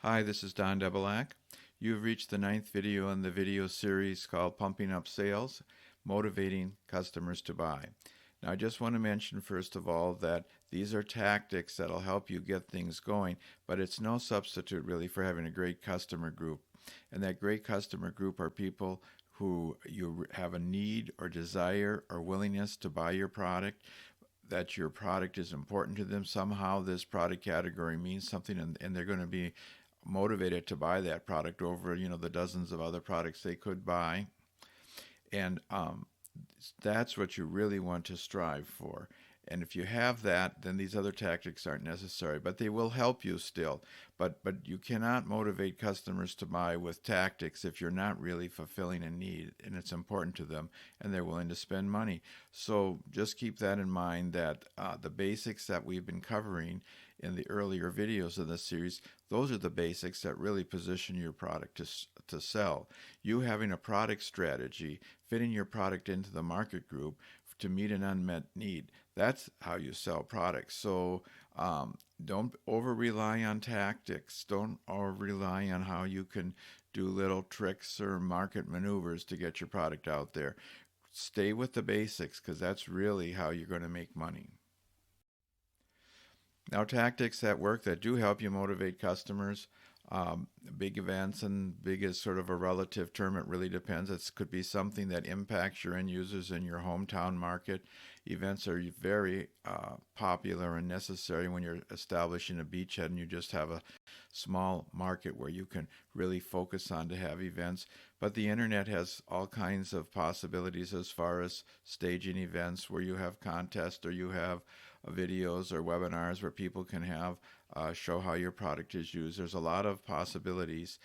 Hi, this is Don Debelak. You've reached the ninth video in the video series called Pumping Up Sales, Motivating Customers to Buy. Now, I just want to mention, first of all, that these are tactics that'll help you get things going, but it's no substitute really for having a great customer group. And that great customer group are people who you have a need or desire or willingness to buy your product, that your product is important to them. Somehow this product category means something, and they're going to be motivated to buy that product over the dozens of other products they could buy. And that's what you really want to strive for. And if you have that, then these other tactics aren't necessary, but they will help you still. But you cannot motivate customers to buy with tactics if you're not really fulfilling a need and it's important to them and they're willing to spend money. So just keep that in mind, that the basics that we've been covering in the earlier videos of this series, those are the basics that really position your product to sell. You having a product strategy, fitting your product into the market group to meet an unmet need, that's how you sell products. So don't over rely on tactics. Don't over rely on how you can do little tricks or market maneuvers to get your product out there. Stay with the basics, because that's really how you're going to make money. Now, tactics that work that do help you motivate customers, big events, and big is sort of a relative term. It really depends. It could be something that impacts your end users in your hometown market. Events are very popular and necessary when you're establishing a beachhead and you just have a small market where you can really focus on to have events. But the internet has all kinds of possibilities as far as staging events where you have contests or you have videos or webinars where people can have show how your product is used. There's a lot of possibilities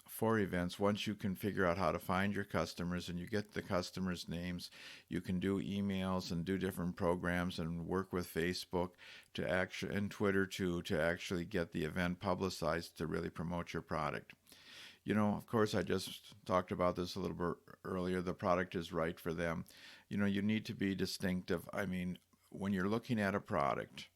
for events. Once you can figure out how to find your customers and you get the customers' names, you can do emails and do different programs and work with Facebook to actually, and Twitter too, to actually get the event publicized to really promote your product. Of course, I just talked about this a little bit earlier. The product is right for them. You need to be distinctive. I mean, when you're looking at a product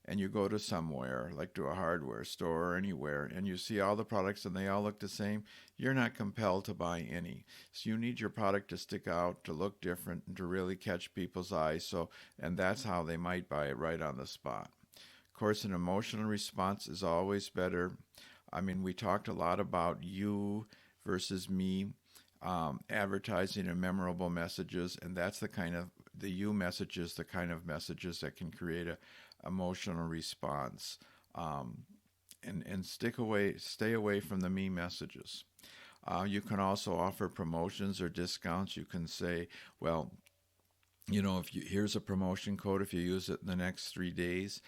and you go to somewhere, like to a hardware store or anywhere, and you see all the products and they all look the same, you're not compelled to buy any. So you need your product to stick out, to look different, and to really catch people's eyes. And that's how they might buy it right on the spot. Of course, an emotional response is always better. I mean, we talked a lot about you versus me, advertising and memorable messages, and that's the you messages, the kind of messages that can create a emotional response. And stay away from the me messages. You can also offer promotions or discounts. You can say, well, here's a promotion code. If you use it in the next 3 days,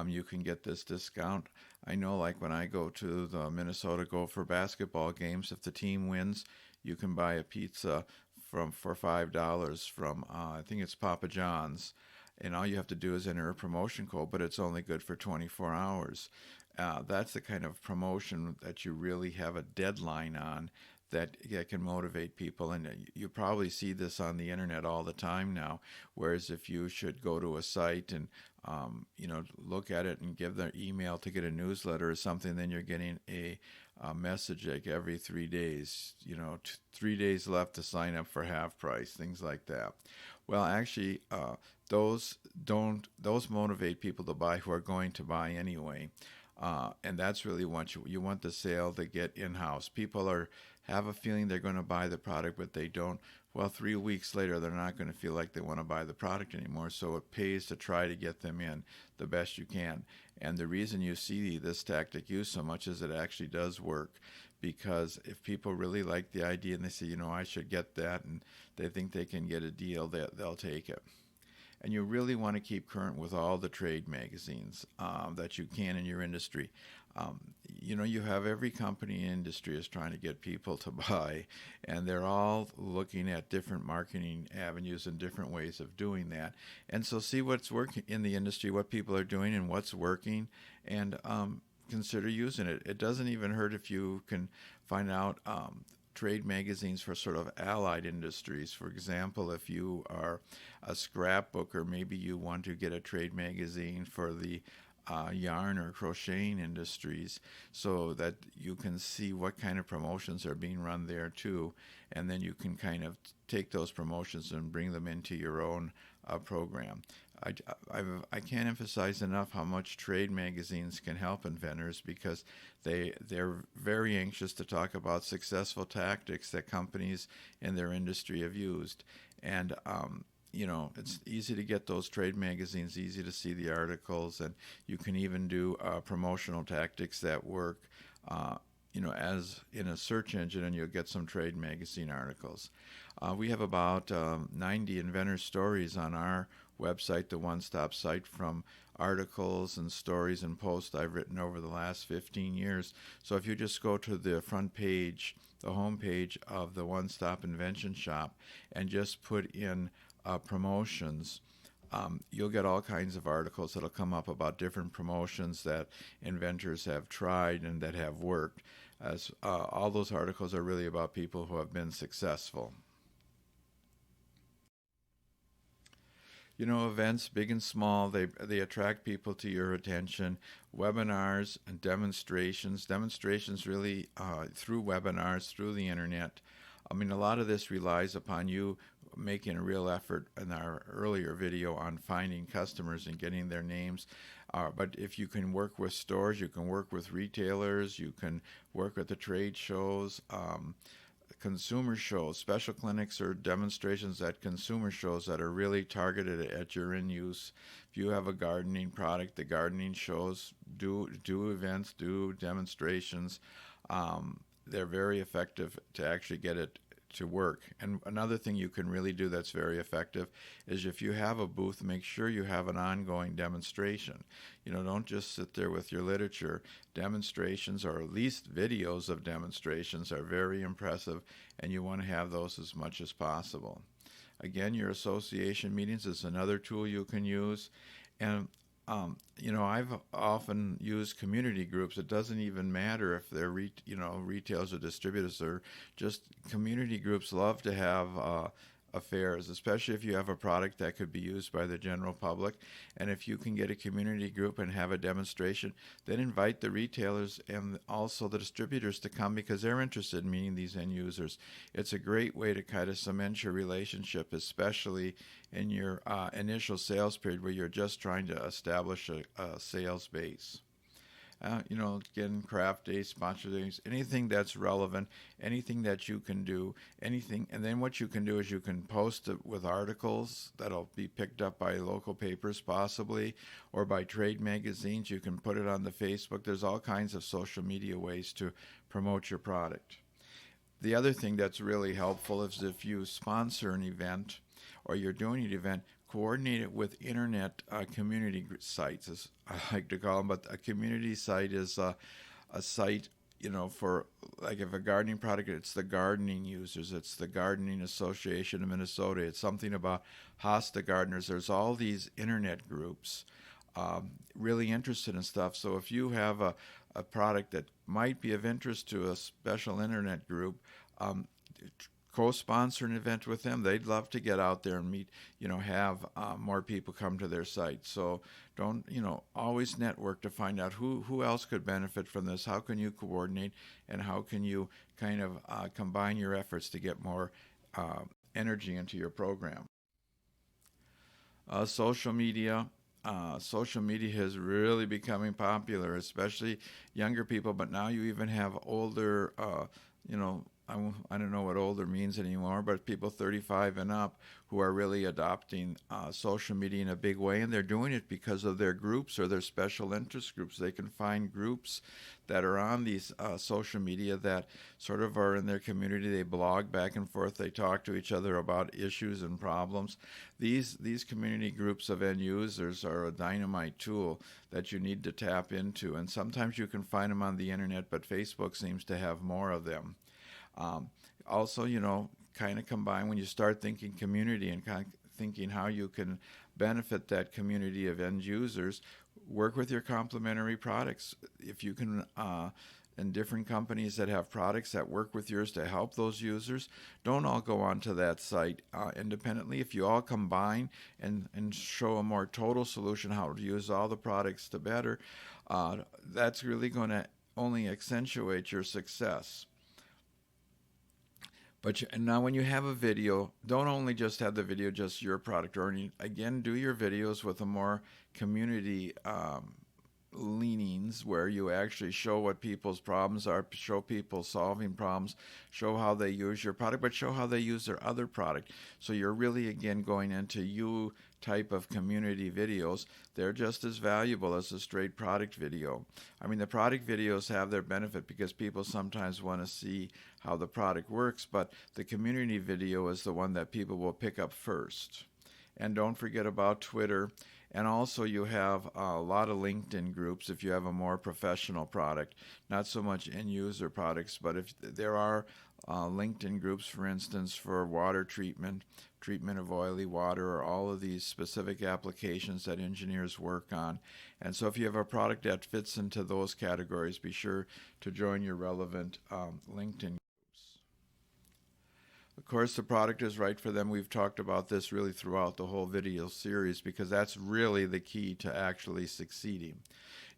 you can get this discount. I know, like when I go to the Minnesota Gopher basketball games, if the team wins, you can buy a pizza for $5 from I think it's Papa John's, and all you have to do is enter a promotion code, but it's only good for 24 hours. That's the kind of promotion that you really have a deadline on, that can motivate people. And you probably see this on the internet all the time now, whereas if you should go to a site and look at it and give their email to get a newsletter or something, then you're getting a message like every 3 days, 3 days left to sign up for half price, things like that. Well, actually, those motivate people to buy who are going to buy anyway. And that's really what you want the sale to get in-house. People have a feeling they're going to buy the product, but they don't. Well, 3 weeks later, they're not going to feel like they want to buy the product anymore. So it pays to try to get them in the best you can. And the reason you see this tactic used so much is it actually does work. Because if people really like the idea and they say, I should get that, and they think they can get a deal, they'll take it. And you really want to keep current with all the trade magazines that you can in your industry. You have every company in industry is trying to get people to buy, and they're all looking at different marketing avenues and different ways of doing that. And so see what's working in the industry, what people are doing and what's working, and consider using it. It doesn't even hurt if you can find out trade magazines for sort of allied industries. For example, if you are a scrapbooker, maybe you want to get a trade magazine for the yarn or crocheting industries, so that you can see what kind of promotions are being run there too, and then you can kind of take those promotions and bring them into your own program. I can't emphasize enough how much trade magazines can help inventors, because they're very anxious to talk about successful tactics that companies in their industry have used. And it's easy to get those trade magazines, easy to see the articles, and you can even do promotional tactics that work, as in a search engine, and you'll get some trade magazine articles. We have about 90 inventor stories on our website, the one-stop site, from articles and stories and posts I've written over the last 15 years. So if you just go to the front page, the home page of the One-Stop Invention Shop, and just put in promotions, you'll get all kinds of articles that'll come up about different promotions that inventors have tried and that have worked. As all those articles are really about people who have been successful. Events, big and small, they attract people to your attention. Webinars and demonstrations really through webinars, through the internet. I mean, a lot of this relies upon you making a real effort in our earlier video on finding customers and getting their names. But if you can work with stores, you can work with retailers, you can work at the trade shows, consumer shows, special clinics or demonstrations at consumer shows that are really targeted at your end use. If you have a gardening product, the gardening shows do events, do demonstrations. They're very effective to actually get it to work. And another thing you can really do that's very effective is, if you have a booth, make sure you have an ongoing demonstration. Don't just sit there with your literature. Demonstrations, or at least videos of demonstrations, are very impressive, and you want to have those as much as possible. Again, your association meetings is another tool you can use. And I've often used community groups. It doesn't even matter if they're retailers or distributors, or just community groups love to have affairs, especially if you have a product that could be used by the general public. And if you can get a community group and have a demonstration, then invite the retailers and also the distributors to come, because they're interested in meeting these end users. It's a great way to kind of cement your relationship, especially in your initial sales period, where you're just trying to establish a sales base. Again, craft days, sponsor days, anything that's relevant, anything that you can do, anything. And then what you can do is you can post it with articles that'll be picked up by local papers possibly, or by trade magazines. You can put it on the Facebook. There's all kinds of social media ways to promote your product. The other thing that's really helpful is, if you sponsor an event or you're doing an event, coordinate it with internet community sites, as I like to call them. But a community site is a site, for, like, if a gardening product, it's the gardening users, it's the Gardening Association of Minnesota, it's something about Hosta Gardeners. There's all these internet groups really interested in stuff. So if you have a product that might be of interest to a special internet group, co-sponsor an event with them. They'd love to get out there and meet, have more people come to their site. So don't, always network to find out who else could benefit from this. How can you coordinate, and how can you kind of combine your efforts to get more energy into your program? Social media. Social media is really becoming popular, especially younger people, but now you even have older, I don't know what older means anymore, but people 35 and up who are really adopting social media in a big way, and they're doing it because of their groups or their special interest groups. They can find groups that are on these social media that sort of are in their community. They blog back and forth. They talk to each other about issues and problems. These community groups of end users are a dynamite tool that you need to tap into, and sometimes you can find them on the internet, but Facebook seems to have more of them. Also, kind of combine, when you start thinking community and kind of thinking how you can benefit that community of end users, work with your complementary products. If you can and different companies that have products that work with yours to help those users. Don't all go onto that site independently. If you all combine and show a more total solution how to use all the products to better, that's really going to only accentuate your success. But and now, when you have a video, don't only just have the video just your product, or again, do your videos with a more community leanings where you actually show what people's problems are, show people solving problems, show how they use your product, but show how they use their other product. So you're really, again, going into you type of community videos. They're just as valuable as a straight product video. I mean, the product videos have their benefit because people sometimes want to see how the product works, but the community video is the one that people will pick up first. And don't forget about Twitter. And also, you have a lot of LinkedIn groups if you have a more professional product, not so much end user products, but if there are LinkedIn groups, for instance, for water treatment, treatment of oily water, or all of these specific applications that engineers work on. And so if you have a product that fits into those categories, be sure to join your relevant LinkedIn. Of course, the product is right for them. We've talked about this really throughout the whole video series because that's really the key to actually succeeding.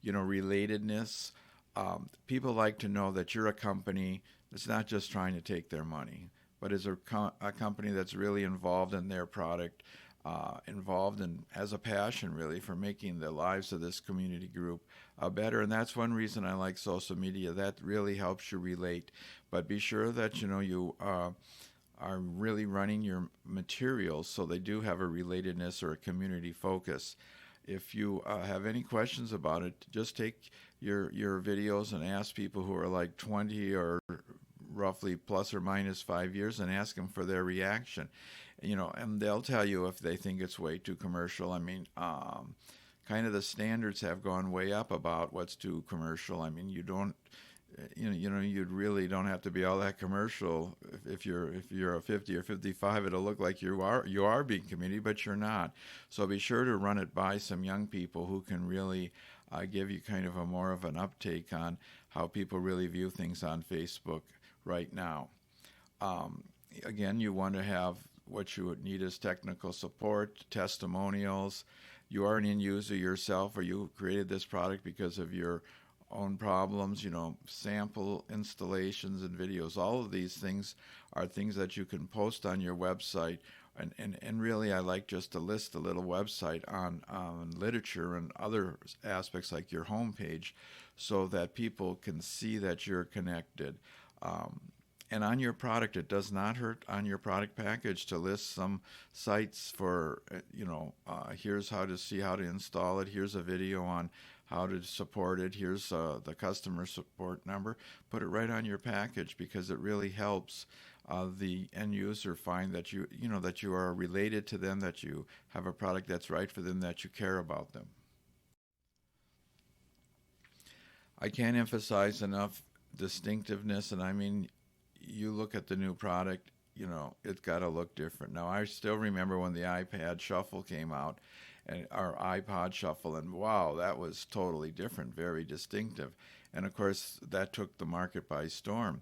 You know, relatedness. People like to know that you're a company that's not just trying to take their money, but is a company that's really involved in their product, involved and has a passion really for making the lives of this community group better. And that's one reason I like social media. That really helps you relate. But be sure that you are really running your materials so they do have a relatedness or a community focus. If you have any questions about it, just take your videos and ask people who are like 20 or roughly plus or minus 5 years and ask them for their reaction. And they'll tell you if they think it's way too commercial. I mean, kind of the standards have gone way up about what's too commercial. I mean, you really don't have to be all that commercial. If you're a 50 or 55, it'll look like you are being community, but you're not. So be sure to run it by some young people who can really give you kind of a more of an uptake on how people really view things on Facebook right now. Again, you want to have what you would need is technical support, testimonials. You are an end user yourself, or you created this product because of your own problems, sample installations and videos. All of these things are things that you can post on your website. And really, I like just to list a little website on literature and other aspects like your homepage so that people can see that you're connected. And on your product, it does not hurt on your product package to list some sites for, here's how to see how to install it. Here's a video on how to support it. Here's the customer support number. Put it right on your package because it really helps the end user find that that you are related to them, that you have a product that's right for them, that you care about them. I can't emphasize enough distinctiveness, and I mean, you look at the new product, it's got to look different. Now, I still remember when the iPad Shuffle came out, and our iPod Shuffle, and wow, that was totally different, very distinctive. And of course, that took the market by storm.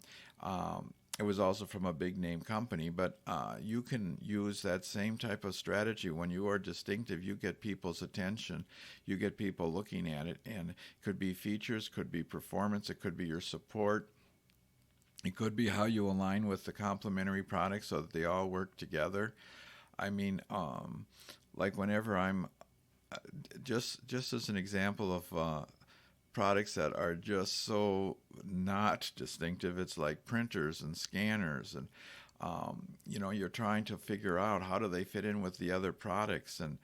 It was also from a big name company, but you can use that same type of strategy. When you are distinctive, you get people's attention, you get people looking at it, and it could be features, could be performance, it could be your support. It could be how you align with the complementary products so that they all work together. I mean, like whenever I'm just as an example of products that are just so not distinctive, it's like printers and scanners, and you're trying to figure out how do they fit in with the other products, and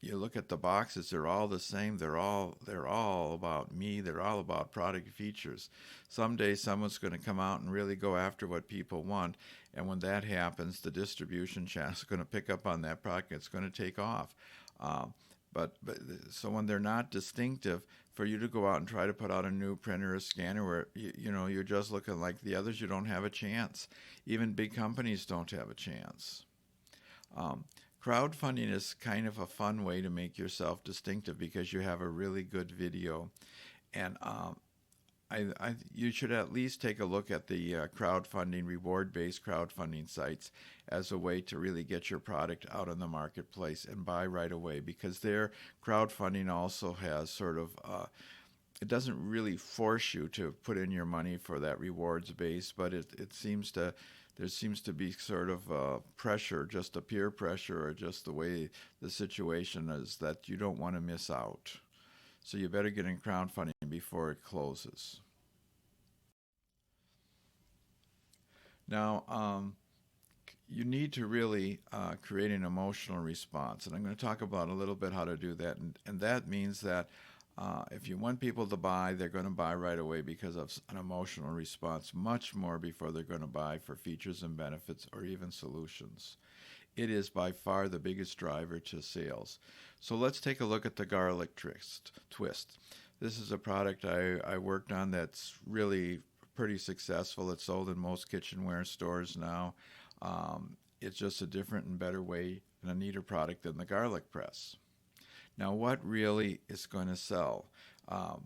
you look at the boxes, they're all the same. They're all about me. They're all about product features. Someday someone's going to come out and really go after what people want. And when that happens, the distribution channel is going to pick up on that product. It's going to take off. But so when they're not distinctive, for you to go out and try to put out a new printer or scanner where you're just looking like the others, you don't have a chance. Even big companies don't have a chance. Crowdfunding is kind of a fun way to make yourself distinctive because you have a really good video. And you should at least take a look at the crowdfunding, reward-based crowdfunding sites as a way to really get your product out in the marketplace and buy right away, because their crowdfunding also has sort of it doesn't really force you to put in your money for that rewards base, but it seems to there seems to be sort of pressure, just a peer pressure, or just the way the situation is, that you don't want to miss out. So you better get in crowdfunding before it closes. Now, you need to really create an emotional response. And I'm going to talk about a little bit how to do that. And that means that if you want people to buy, they're going to buy right away because of an emotional response, much more before they're going to buy for features and benefits or even solutions. It is by far the biggest driver to sales. So let's take a look at the garlic twist. This is a product I worked on that's really pretty successful. It's sold in most kitchenware stores now. It's just a different and better way and a neater product than the garlic press. Now, what really is going to sell? Um,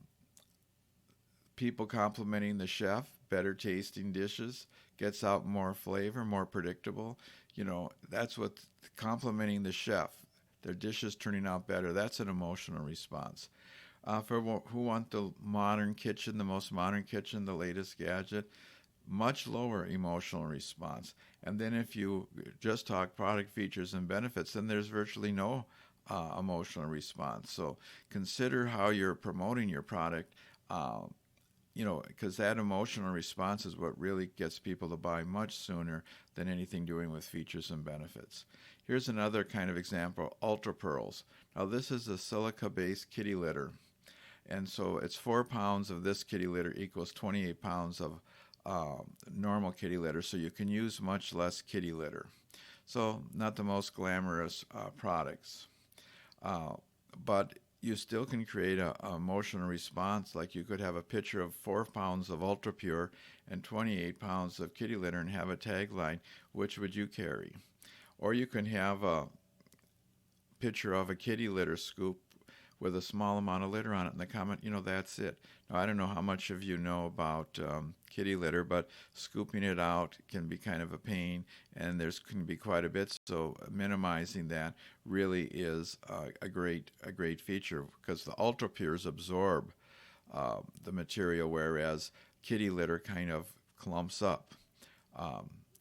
People complimenting the chef, better tasting dishes, gets out more flavor, more predictable. That's what complimenting the chef, their dishes turning out better. That's an emotional response. For who want the modern kitchen, the most modern kitchen, the latest gadget, much lower emotional response. And then if you just talk product features and benefits, then there's virtually no emotional response. So consider how you're promoting your product, because that emotional response is what really gets people to buy much sooner than anything doing with features and benefits. Here's another kind of example, Ultra Pearls. Now this is a silica-based kitty litter. And so it's 4 pounds of this kitty litter equals 28 pounds of normal kitty litter, so you can use much less kitty litter. So not the most glamorous products, but you still can create a emotional response. Like you could have a picture of 4 pounds of Ultra Pure and 28 pounds of kitty litter and have a tagline, which would you carry? Or you can have a picture of a kitty litter scoop with a small amount of litter on it, and the comment, that's it. Now, I don't know how much of you know about kitty litter, but scooping it out can be kind of a pain, and there's can be quite a bit. So minimizing that really is a great feature, because the Ultra Pures absorb the material, whereas kitty litter kind of clumps up.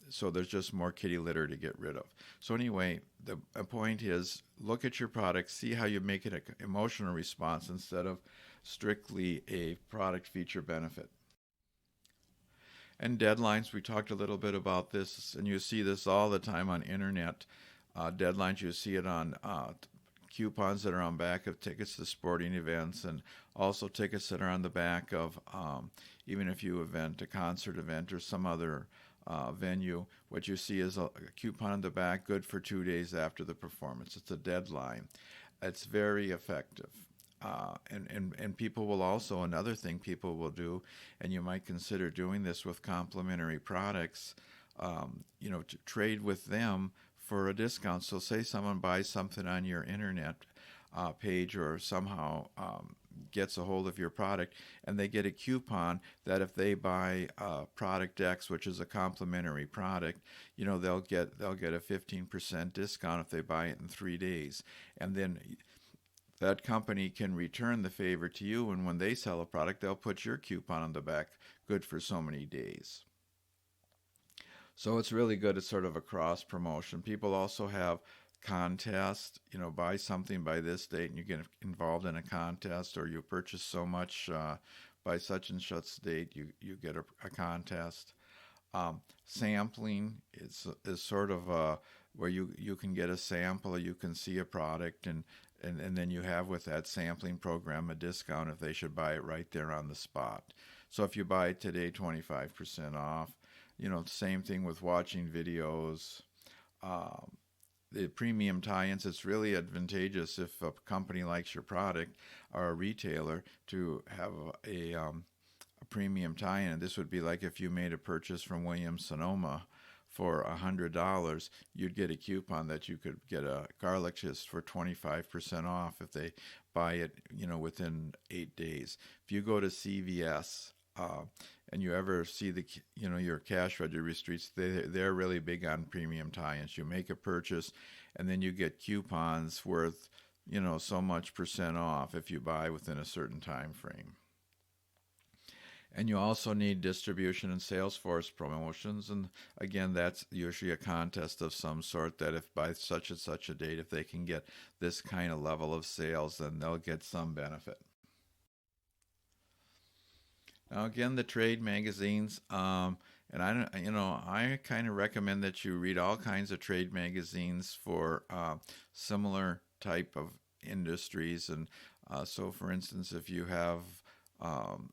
So there's just more kitty litter to get rid of. So anyway, the point is, look at your product, see how you make it an emotional response instead of strictly a product feature benefit. And deadlines, we talked a little bit about this, and you see this all the time on internet. Deadlines, you see it on coupons that are on back of tickets to sporting events, and also tickets that are on the back of even if you event, a concert event or some other venue, what you see is a coupon on the back, good for 2 days after the performance. It's a deadline. It's very effective. And people will also, another thing people will do, and you might consider doing this with complementary products, to trade with them for a discount. So say someone buys something on your internet page, or somehow gets a hold of your product, and they get a coupon that if they buy product X, which is a complimentary product, they'll get a 15% discount if they buy it in 3 days. And then that company can return the favor to you, and when they sell a product, they'll put your coupon on the back, good for so many days. So it's really good. It's sort of a cross promotion. People also have contests, buy something by this date and you get involved in a contest, or you purchase so much by such and such date, you get a contest. Sampling is sort of where you can get a sample, or you can see a product, and then you have with that sampling program a discount if they should buy it right there on the spot. So if you buy it today, 25% off. Same thing with watching videos. The premium tie-ins, it's really advantageous if a company likes your product, or a retailer, to have a premium tie-in. This would be like if you made a purchase from Williams-Sonoma for $100, you'd get a coupon that you could get a garlic twist for 25% off if they buy it, within 8 days. If you go to CVS, uh, and you ever see your cash register receipts, they're really big on premium tie-ins. You make a purchase, and then you get coupons worth so much percent off if you buy within a certain time frame. And you also need distribution and sales force promotions. And again, that's usually a contest of some sort, that if by such and such a date, if they can get this kind of level of sales, then they'll get some benefit. Now, again, the trade magazines, and I don't, I kind of recommend that you read all kinds of trade magazines for similar type of industries. And so, for instance, if you have,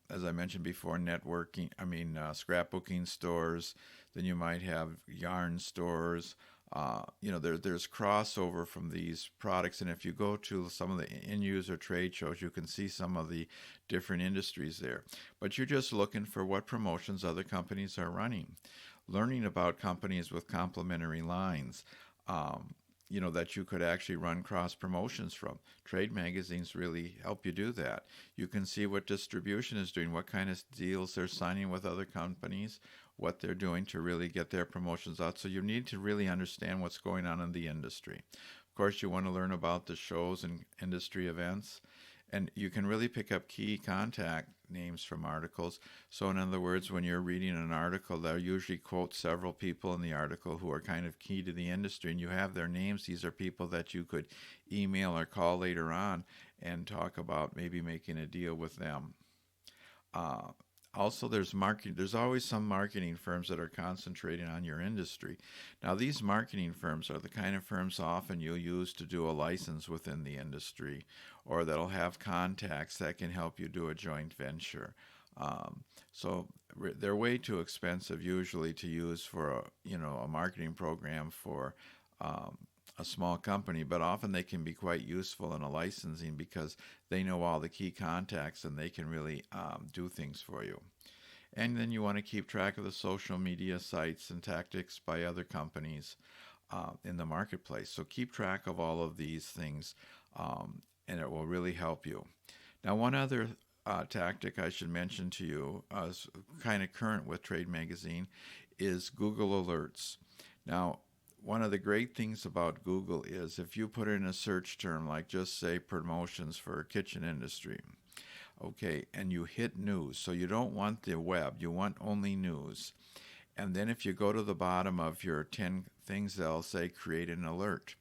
as I mentioned before, scrapbooking stores, then you might have yarn stores. There's crossover from these products, and if you go to some of the end user trade shows, you can see some of the different industries there. But you're just looking for what promotions other companies are running, learning about companies with complementary lines. That you could actually run cross promotions from. Trade magazines really help you do that. You can see what distribution is doing, what kind of deals they're signing with other companies, what they're doing to really get their promotions out. So you need to really understand what's going on in the industry. Of course, you want to learn about the shows and industry events. And you can really pick up key contact names from articles. So in other words, when you're reading an article, they'll usually quote several people in the article who are kind of key to the industry, and you have their names. These are people that you could email or call later on and talk about maybe making a deal with them. Also, there's always some marketing firms that are concentrating on your industry. Now, these marketing firms are the kind of firms often you'll use to do a license within the industry, or that'll have contacts that can help you do a joint venture. So they're way too expensive usually to use for a marketing program for a small company, but often they can be quite useful in a licensing because they know all the key contacts and they can really do things for you. And then you want to keep track of the social media sites and tactics by other companies in the marketplace. So keep track of all of these things, and it will really help you. Now, one other tactic I should mention to you, kind of current with Trade Magazine, is Google Alerts. Now, one of the great things about Google is if you put in a search term, like just say promotions for kitchen industry, okay, and you hit news, so you don't want the web, you want only news. And then if you go to the bottom of your 10 things, they'll say create an alert.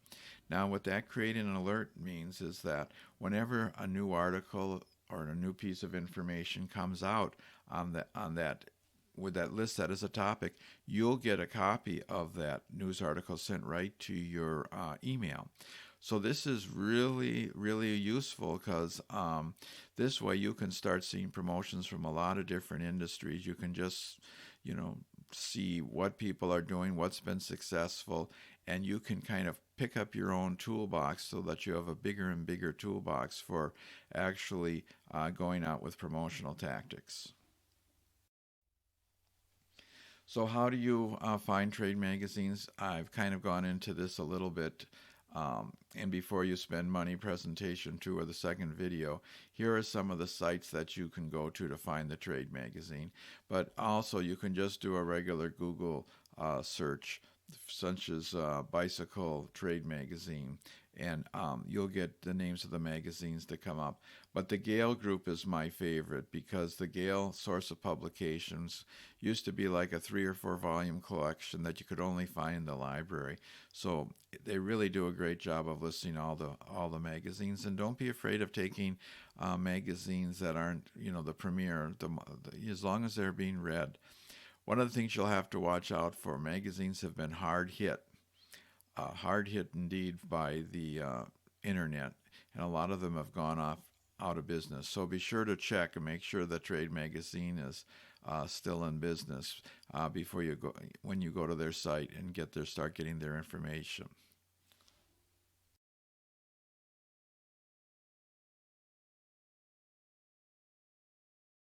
Now, what that creating an alert means is that whenever a new article or a new piece of information comes out on that with that list that is a topic, you'll get a copy of that news article sent right to your email. So this is really, really useful because this way you can start seeing promotions from a lot of different industries. You can just, see what people are doing, what's been successful, and you can kind of pick up your own toolbox so that you have a bigger and bigger toolbox for actually going out with promotional tactics. So how do you find trade magazines? I've kind of gone into this a little bit. And before you spend money, presentation 2 or the second video, here are some of the sites that you can go to find the trade magazine. But also you can just do a regular Google search, such as bicycle trade magazine, and you'll get the names of the magazines that come up. But the Gale group is my favorite because the Gale source of publications used to be like a 3 or 4 volume collection that you could only find in the library. So they really do a great job of listing all the magazines. And don't be afraid of taking magazines that aren't the premier, as long as they're being read. One of the things you'll have to watch out for, magazines have been hard hit indeed by the internet, and a lot of them have gone out of business. So be sure to check and make sure the trade magazine is still in business before you go when you go to their site and start getting their information.